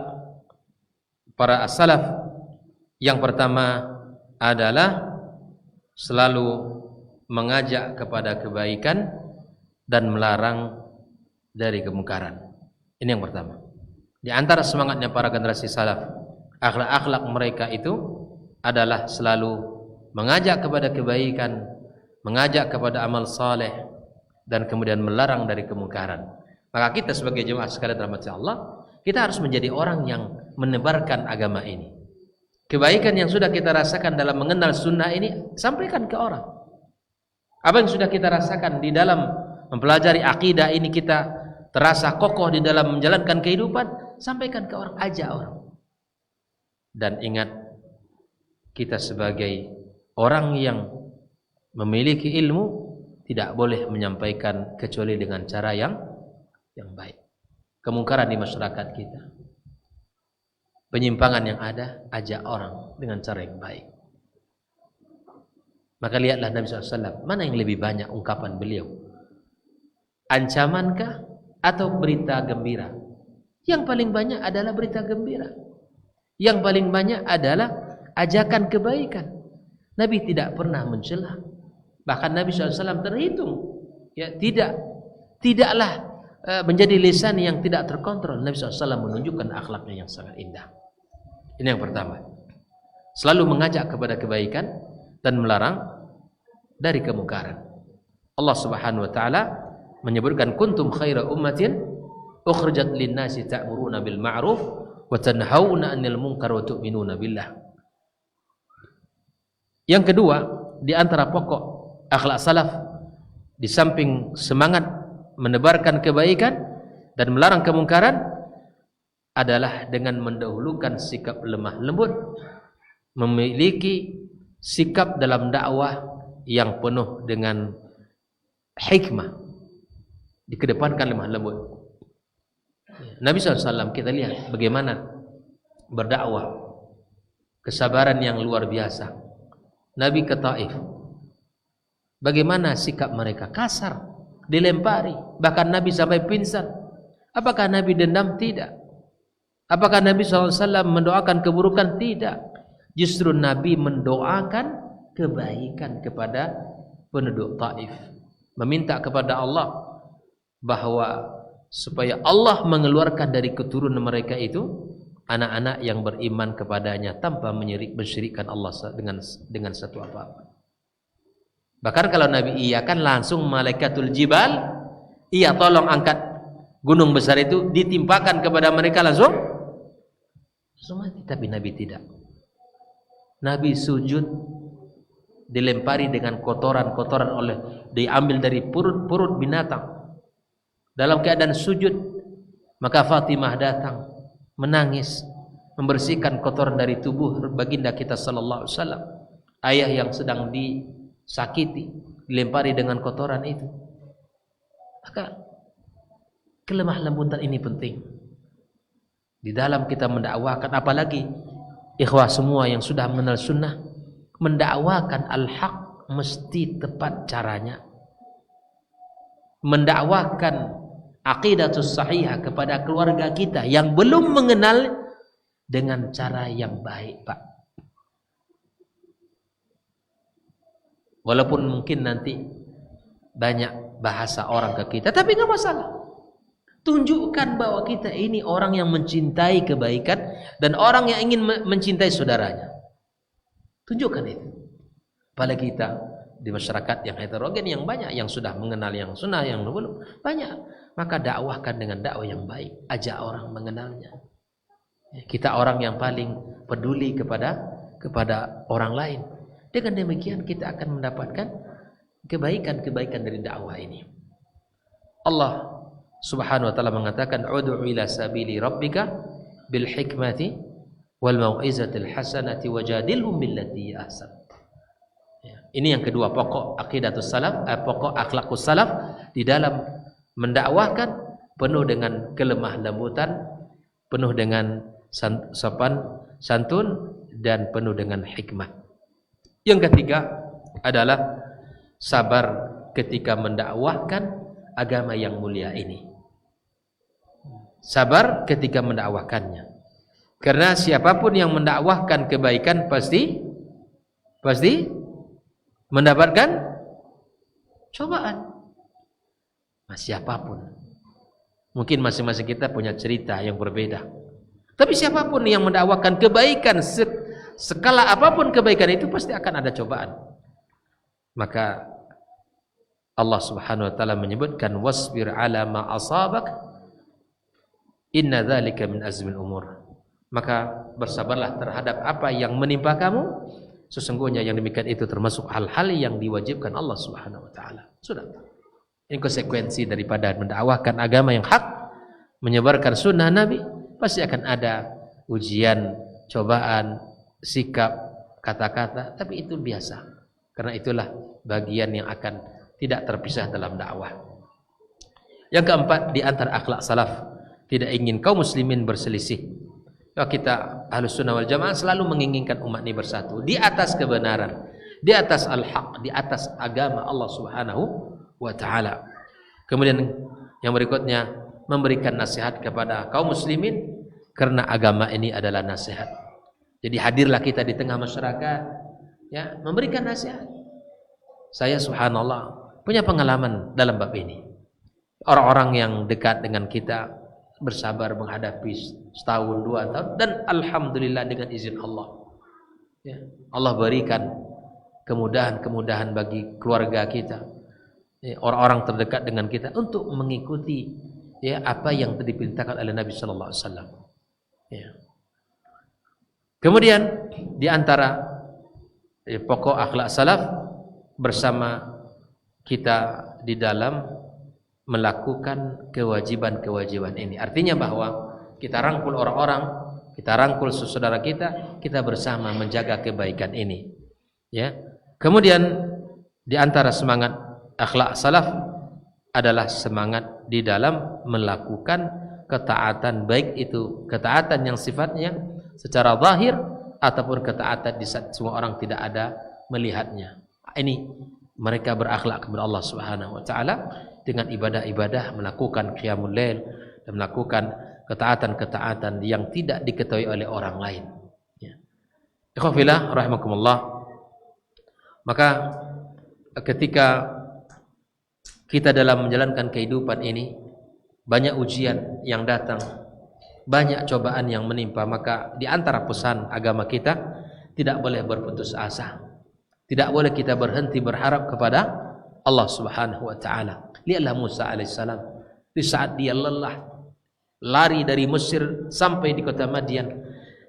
para as-salaf yang pertama adalah selalu mengajak kepada kebaikan dan melarang dari kemungkaran. Ini yang pertama. Di antara semangatnya para generasi salaf, akhlak-akhlak mereka itu adalah selalu mengajak kepada kebaikan, mengajak kepada amal saleh, dan kemudian melarang dari kemungkaran. Maka kita sebagai jemaah sekalian rahmati Allah, kita harus menjadi orang yang menebarkan agama ini. Kebaikan yang sudah kita rasakan dalam mengenal sunnah ini, sampaikan ke orang. Apa yang sudah kita rasakan di dalam mempelajari akidah ini, kita terasa kokoh di dalam menjalankan kehidupan, sampaikan ke orang, ajak orang. Dan ingat, kita sebagai orang yang memiliki ilmu tidak boleh menyampaikan kecuali dengan cara yang baik. Kemungkaran di masyarakat kita, penyimpangan yang ada, ajak orang dengan cara yang baik. Maka lihatlah Nabi SAW, mana yang lebih banyak ungkapan beliau? Ancamankah atau berita gembira? Yang paling banyak adalah berita gembira. Yang paling banyak adalah ajakan kebaikan. Nabi tidak pernah mencela. Bahkan Nabi SAW terhitung, ya, tidaklah menjadi lisan yang tidak terkontrol. Nabi SAW menunjukkan akhlaknya yang sangat indah. Ini yang pertama. Selalu mengajak kepada kebaikan dan melarang dari kemungkaran. Allah Subhanahu wa taala menyebutkan kuntum khaira ummatin ukhrijat lin-nasi ta'muruna bil ma'ruf wa tanhauna 'anil munkar wa tu'minuna billah. Yang kedua, di antara pokok akhlak salaf, di samping semangat menebarkan kebaikan dan melarang kemungkaran, adalah dengan mendahulukan sikap lemah lembut, memiliki sikap dalam dakwah yang penuh dengan hikmah, dikedepankan lemah lembut. Nabi SAW kita lihat bagaimana berdakwah, kesabaran yang luar biasa. Nabi ke Taif, bagaimana sikap mereka? Kasar, dilempari, bahkan Nabi sampai pingsan. Apakah Nabi dendam? Tidak. Apakah Nabi SAW mendoakan keburukan? Tidak. Justru Nabi mendoakan kebaikan kepada penduduk Taif, meminta kepada Allah bahwa supaya Allah mengeluarkan dari keturunan mereka itu anak-anak yang beriman kepadanya tanpa mensyirikkan Allah dengan satu apa-apa. Bahkan kalau Nabi iyakan, langsung malaikatul jibal, iya tolong angkat gunung besar itu, ditimpakan kepada mereka langsung mati. Tapi Nabi tidak. Nabi sujud, dilempari dengan kotoran-kotoran diambil dari perut binatang. Dalam keadaan sujud, maka Fatimah datang menangis, membersihkan kotoran dari tubuh baginda kita sallallahu alaihi wasallam. Ayah yang sedang disakiti dilempari dengan kotoran itu. Maka kelemah lembutan ini penting di dalam kita mendakwakan, apalagi ikhwah semua yang sudah mengenal sunnah, mendakwakan al-haq mesti tepat caranya. Mendakwakan aqidatus sahihah kepada keluarga kita yang belum mengenal dengan cara yang baik, Pak. Walaupun mungkin nanti banyak bahasa orang ke kita, tapi nggak masalah. Tunjukkan bahwa kita ini orang yang mencintai kebaikan dan orang yang ingin mencintai saudaranya. Tunjukkan itu. Apalagi kita di masyarakat yang heterogen yang banyak, yang sudah mengenal yang sunnah, yang belum banyak. Maka dakwahkan dengan dakwah yang baik, ajak orang mengenalnya. Kita orang yang paling peduli kepada orang lain. Dengan demikian kita akan mendapatkan kebaikan-kebaikan dari dakwah ini. Allah Subhanahu wa taala mengatakan, "Ud'u ila sabili rabbika bil hikmati wal mau'izatil hasanati wajadilhum billati ahsan." Ini yang kedua, pokok aqidatus salaf, pokok akhlaqus salaf di dalam mendakwahkan, penuh dengan kelemah lembutan, penuh dengan sopan santun, dan penuh dengan hikmah. Yang ketiga adalah sabar ketika mendakwahkan agama yang mulia ini. Sabar ketika mendakwahkannya. Karena siapapun yang mendakwahkan kebaikan pasti mendapatkan cobaan. Siapapun. Mungkin masing-masing kita punya cerita yang berbeda. Tapi siapapun yang mendakwakan kebaikan, skala apapun kebaikan itu pasti akan ada cobaan. Maka Allah Subhanahu wa taala menyebutkan, wasbir ala ma asabak inna dzalika min azmil umur. Maka bersabarlah terhadap apa yang menimpa kamu, sesungguhnya yang demikian itu termasuk hal-hal yang diwajibkan Allah Subhanahu wa taala. Sudah. Ini konsekuensi daripada mendakwahkan agama yang hak, menyebarkan sunnah Nabi, pasti akan ada ujian, cobaan, sikap, kata-kata, tapi itu biasa. Karena itulah bagian yang akan tidak terpisah dalam dakwah. Yang keempat, di antara akhlak salaf, tidak ingin kaum muslimin berselisih. Kita Ahlus Sunnah wal Jamaah selalu menginginkan umat ini bersatu di atas kebenaran, di atas al-haq, di atas agama Allah Subhanahu wa taala. Kemudian yang berikutnya, memberikan nasihat kepada kaum muslimin karena agama ini adalah nasihat. Jadi hadirlah kita di tengah masyarakat, ya, memberikan nasihat. Saya subhanallah punya pengalaman dalam bab ini. Orang-orang yang dekat dengan kita bersabar menghadapi setahun, 2 tahun, dan alhamdulillah dengan izin Allah, ya, Allah berikan kemudahan-kemudahan bagi keluarga kita, ya, orang-orang terdekat dengan kita untuk mengikuti, ya, apa yang diperintahkan oleh Nabi Sallallahu Alaihi Wasallam. Ya. Kemudian di antara pokok akhlak salaf bersama kita di dalam melakukan kewajiban-kewajiban ini. Artinya bahwa kita rangkul orang-orang, kita rangkul saudara kita, kita bersama menjaga kebaikan ini. Ya. Kemudian di antara semangat akhlak salaf adalah semangat di dalam melakukan ketaatan, baik itu ketaatan yang sifatnya secara zahir ataupun ketaatan di saat semua orang tidak ada melihatnya. Ini mereka berakhlak kepada Allah Subhanahu wa taala dengan ibadah-ibadah, melakukan qiyamul lail dan melakukan ketaatan-ketaatan yang tidak diketahui oleh orang lain. Ya. Ikhwafillah rahimakumullah. Maka ketika kita dalam menjalankan kehidupan ini banyak ujian yang datang, banyak cobaan yang menimpa, maka di antara pesan agama kita tidak boleh berputus asa. Tidak boleh kita berhenti berharap kepada Allah Subhanahu wa taala. Lihatlah Musa alaihissalam, di saat dia lelah lari dari Mesir sampai di kota Madian,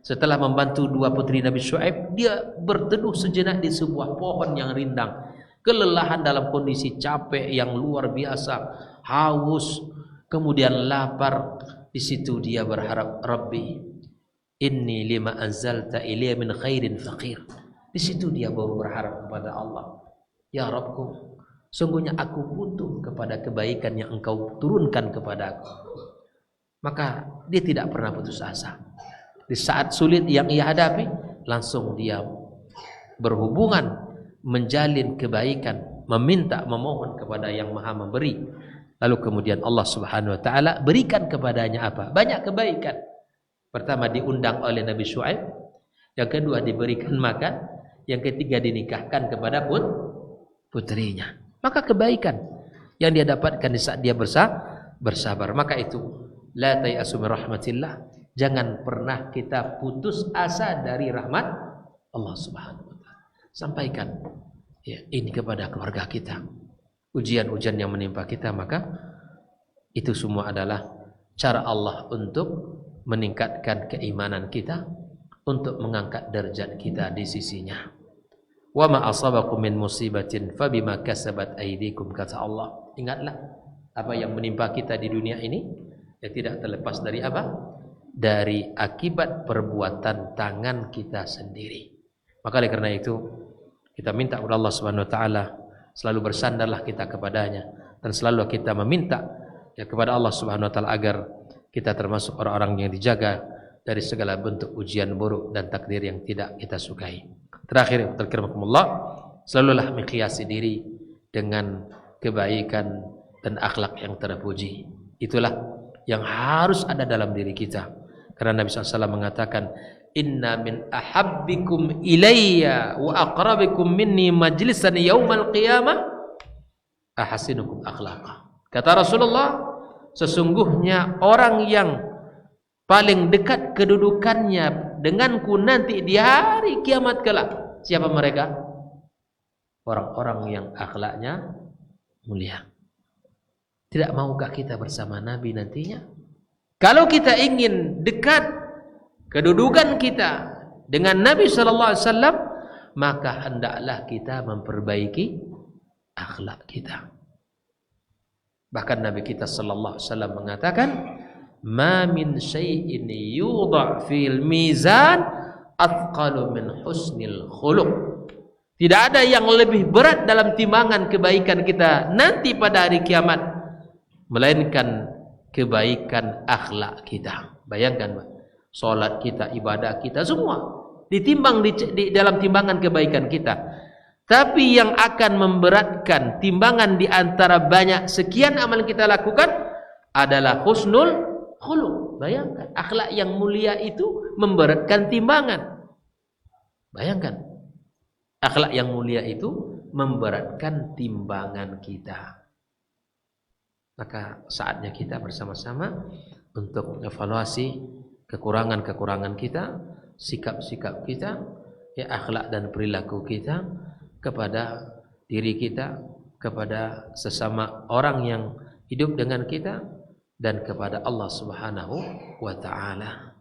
setelah membantu 2 putri Nabi Syuaib, dia berteduh sejenak di sebuah pohon yang rindang. Kelelahan dalam kondisi capek yang luar biasa, haus, kemudian lapar. Di situ dia berharap, Rabbi, inni lima anzalta ilayya min khairin faqir. Di situ dia baru berharap kepada Allah, ya Rabbku, sungguhnya aku butuh kepada kebaikan yang Engkau turunkan kepada aku. Maka dia tidak pernah putus asa. Di saat sulit yang ia hadapi, langsung dia berhubungan, menjalin kebaikan, meminta, memohon kepada yang Maha Memberi. Lalu kemudian Allah Subhanahu wa taala berikan kepadanya apa? Banyak kebaikan. Pertama, diundang oleh Nabi Syuaib, yang kedua diberikan makan, yang ketiga dinikahkan kepada putrinya. Maka kebaikan yang dia dapatkan di saat dia bersabar. Maka itu, la tayasu min rahmatillah, jangan pernah kita putus asa dari rahmat Allah Subhanahu wa taala. Sampaikan ya, ini kepada keluarga kita, ujian-ujian yang menimpa kita, maka itu semua adalah cara Allah untuk meningkatkan keimanan kita, untuk mengangkat derajat kita di sisinya. Wa ma asabakum min musibatin fabima kasabat aydikum, kata Allah. Ingatlah apa yang menimpa kita di dunia ini, ya tidak terlepas dari apa? Dari akibat perbuatan tangan kita sendiri. Maka oleh karena itu kita minta kepada Allah Subhanahu wa taala, selalu bersandarlah kita kepadanya, dan selalu kita meminta ya kepada Allah Subhanahu wa taala agar kita termasuk orang-orang yang dijaga dari segala bentuk ujian buruk dan takdir yang tidak kita sukai. Terakhir, terkirmakumullah, selalulah menghiasi diri dengan kebaikan dan akhlak yang terpuji. Itulah yang harus ada dalam diri kita. Karena Nabi SAW mengatakan, inna min ahabbikum ilayya wa aqrabikum minni majlisan yaumal qiyamah ahasinukum akhlaqa. Kata Rasulullah, sesungguhnya orang yang paling dekat kedudukannya denganku nanti di hari kiamat kelak, siapa mereka? Orang-orang yang akhlaknya mulia. Tidak maukah kita bersama Nabi nantinya? Kalau kita ingin dekat kedudukan kita dengan Nabi sallallahu alaihi wasallam, maka hendaklah kita memperbaiki akhlak kita. Bahkan Nabi kita sallallahu alaihi wasallam mengatakan, "Ma min syai'in yudha fil mizan athqalu min husnil khuluq." Tidak ada yang lebih berat dalam timbangan kebaikan kita nanti pada hari kiamat melainkan kebaikan akhlak kita. Bayangkan, Pak, salat kita, ibadah kita semua ditimbang di dalam timbangan kebaikan kita. Tapi yang akan memberatkan timbangan di antara banyak sekian amal kita lakukan adalah husnul khuluq. Bayangkan, akhlak yang mulia itu memberatkan timbangan. Bayangkan, akhlak yang mulia itu memberatkan timbangan kita. Maka saatnya kita bersama-sama untuk mengevaluasi kekurangan-kekurangan kita, sikap-sikap kita, ya, akhlak dan perilaku kita kepada diri kita, kepada sesama orang yang hidup dengan kita, dan kepada Allah Subhanahu wa taala.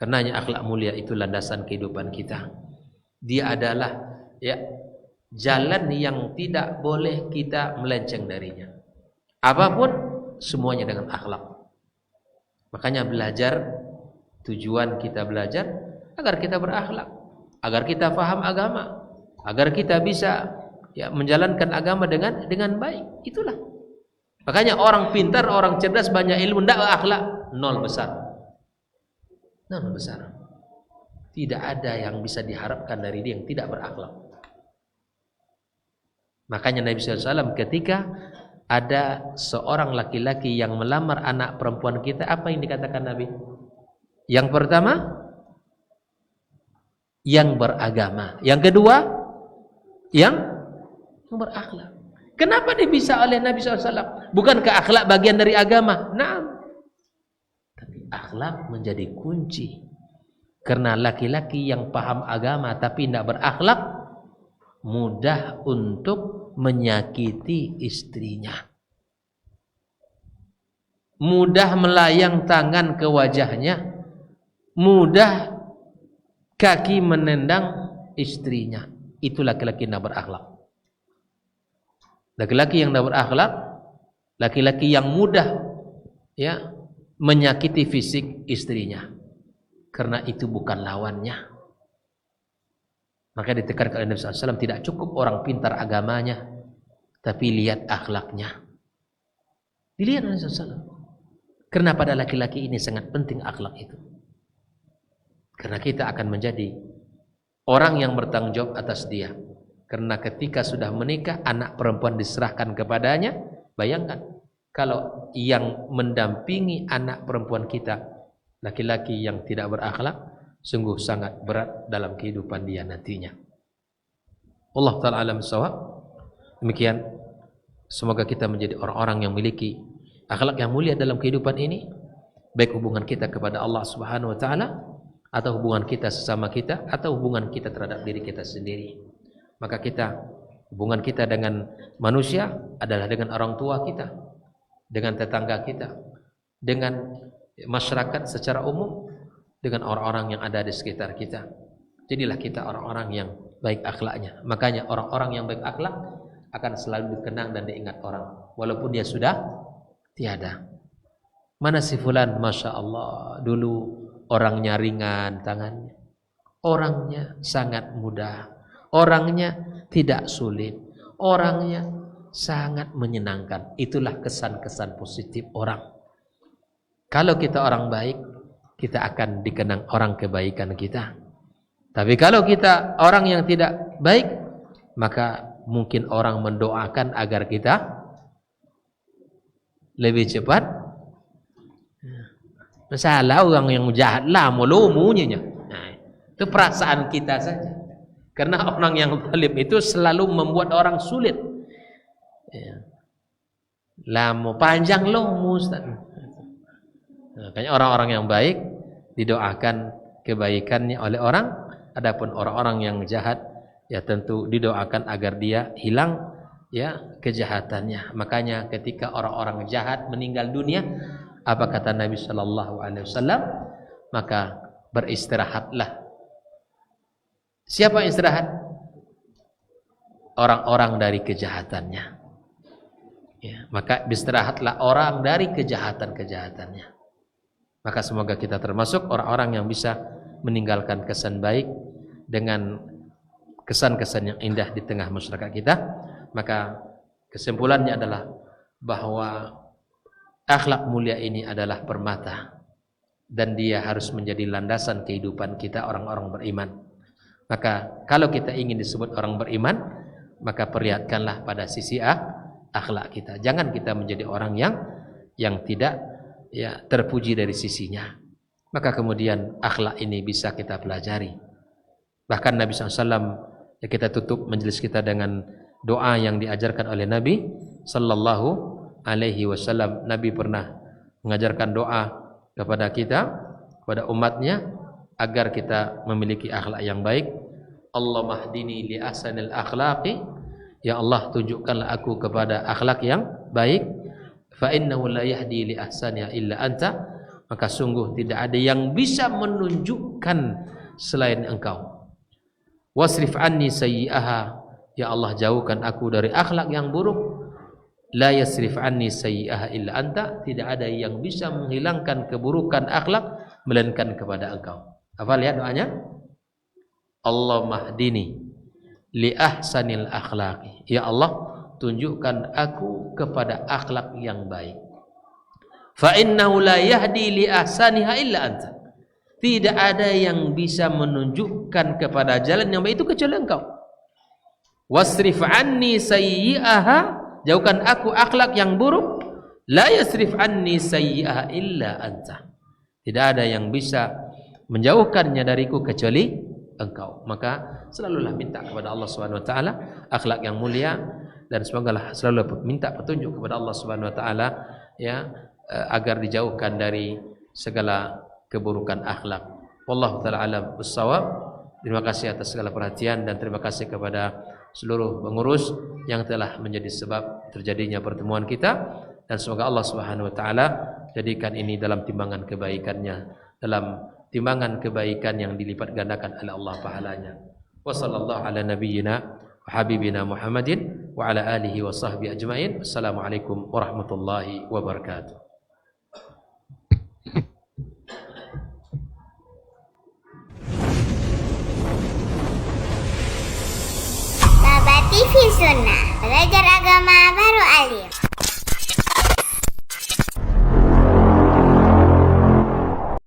Karenanya akhlak mulia itu landasan kehidupan kita. Dia adalah ya jalan yang tidak boleh kita melenceng darinya. Apapun semuanya dengan akhlak. Makanya belajar, tujuan kita belajar agar kita berakhlak, agar kita paham agama, agar kita bisa ya menjalankan agama dengan baik. Itulah. Makanya orang pintar, orang cerdas, banyak ilmu, tidak akhlak, nol besar. Nol besar. Tidak ada yang bisa diharapkan dari dia yang tidak berakhlak. Makanya Nabi SAW ketika ada seorang laki-laki yang melamar anak perempuan kita, apa yang dikatakan Nabi? Yang pertama, yang beragama. Yang kedua, yang berakhlak. Kenapa bisa oleh Nabi SAW? Bukankah akhlak bagian dari agama? Nah, tapi akhlak menjadi kunci. Karena laki-laki yang paham agama tapi tidak berakhlak, mudah untuk menyakiti istrinya, mudah melayang tangan ke wajahnya, mudah kaki menendang istrinya. Itu laki-laki yang tidak berakhlak. Laki-laki yang tidak berakhlak, laki-laki yang mudah ya menyakiti fisik istrinya, karena itu bukan lawannya. Maka ditekankan oleh Nabi SAW, tidak cukup orang pintar agamanya, tapi lihat akhlaknya. Dilihat oleh Nabi SAW. Karena pada laki-laki ini sangat penting akhlak itu. Karena kita akan menjadi orang yang bertanggung jawab atas dia. Karena ketika sudah menikah, anak perempuan diserahkan kepadanya. Bayangkan, kalau yang mendampingi anak perempuan kita, laki-laki yang tidak berakhlak, sungguh sangat berat dalam kehidupan dia nantinya. Allah Ta'ala alam sawab. Demikian, semoga kita menjadi orang-orang yang memiliki akhlak yang mulia dalam kehidupan ini, baik hubungan kita kepada Allah Subhanahu wa taala, atau hubungan kita sesama kita, atau hubungan kita terhadap diri kita sendiri. Maka kita Hubungan kita dengan manusia adalah dengan orang tua kita, dengan tetangga kita, dengan masyarakat secara umum, dengan orang-orang yang ada di sekitar kita. Jadilah kita orang-orang yang baik akhlaknya. Makanya orang-orang yang baik akhlak akan selalu dikenang dan diingat orang, walaupun dia sudah tiada. Mana si fulan, Masya Allah, dulu orangnya ringan tangannya, orangnya sangat mudah, orangnya tidak sulit, orangnya sangat menyenangkan. Itulah kesan-kesan positif orang. Kalau kita orang baik, kita akan dikenang orang kebaikan kita. Tapi kalau kita orang yang tidak baik, maka mungkin orang mendoakan agar kita lebih cepat. Masalah orang yang jahat lama lomunya. Nah, itu perasaan kita saja. Karena orang yang zalim itu selalu membuat orang sulit. Lama panjang lomu, Ustaz. Makanya orang-orang yang baik didoakan kebaikannya oleh orang. Adapun orang-orang yang jahat, ya tentu didoakan agar dia hilang ya kejahatannya. Makanya ketika orang-orang jahat meninggal dunia, apa kata Nabi sallallahu alaihi wasallam? Maka beristirahatlah. Siapa yang istirahat? Orang-orang dari kejahatannya. Ya, maka beristirahatlah orang dari kejahatan-kejahatannya. Maka semoga kita termasuk orang-orang yang bisa meninggalkan kesan baik dengan kesan-kesan yang indah di tengah masyarakat kita. Maka kesimpulannya adalah bahwa akhlak mulia ini adalah permata dan dia harus menjadi landasan kehidupan kita orang-orang beriman. Maka kalau kita ingin disebut orang beriman, maka perlihatkanlah pada sisi akhlak kita. Jangan kita menjadi orang yang tidak ya terpuji dari sisinya. Maka kemudian akhlak ini bisa kita pelajari. Bahkan Nabi SAW, ya kita tutup majelis kita dengan doa yang diajarkan oleh Nabi Sallallahu Alaihi Wasallam. Nabi pernah mengajarkan doa kepada kita, kepada umatnya, agar kita memiliki akhlak yang baik. Allahumma hdini li ahsanil akhlaqi, ya Allah tunjukkanlah aku kepada akhlak yang baik. Fa innahu la yahdi li ahsaniha illa anta, maka sungguh tidak ada yang bisa menunjukkan selain engkau. Wasrif anni sayyi'aha, ya Allah jauhkan aku dari akhlak yang buruk. La yasrif anni sayyi'aha illa anta, tidak ada yang bisa menghilangkan keburukan akhlak melainkan kepada engkau. Hafal ya doanya? Allahumma hdini li ahsanil akhlaqi, ya Allah tunjukkan aku kepada akhlak yang baik. Fa innahu la yahdi li ahsaniha illa anta, tidak ada yang bisa menunjukkan kepada jalan yang baik itu kecuali engkau. Wasrif anni sayyi'aha, jauhkan aku akhlak yang buruk. La yasrif anni sayyi'aha illa anta, tidak ada yang bisa menjauhkannya dariku kecuali engkau. Maka selalulah minta kepada Allah Subhanahu wa taala akhlak yang mulia, dan semoga selalu minta petunjuk kepada Allah Subhanahu wa taala ya agar dijauhkan dari segala keburukan akhlak. Wallahu taala alam bissawab. Terima kasih atas segala perhatian dan terima kasih kepada seluruh pengurus yang telah menjadi sebab terjadinya pertemuan kita, dan semoga Allah Subhanahu wa taala jadikan ini dalam timbangan kebaikannya, dalam timbangan kebaikan yang dilipat gandakan oleh Allah pahalanya. Wa sallallahu ala nabiyyina wa habibina Muhammadin wa ala alihi wa sahbihi ajmain. Assalamualaikum warahmatullahi wabarakatuh. Baba TV Sunnah, belajar agama baru alim.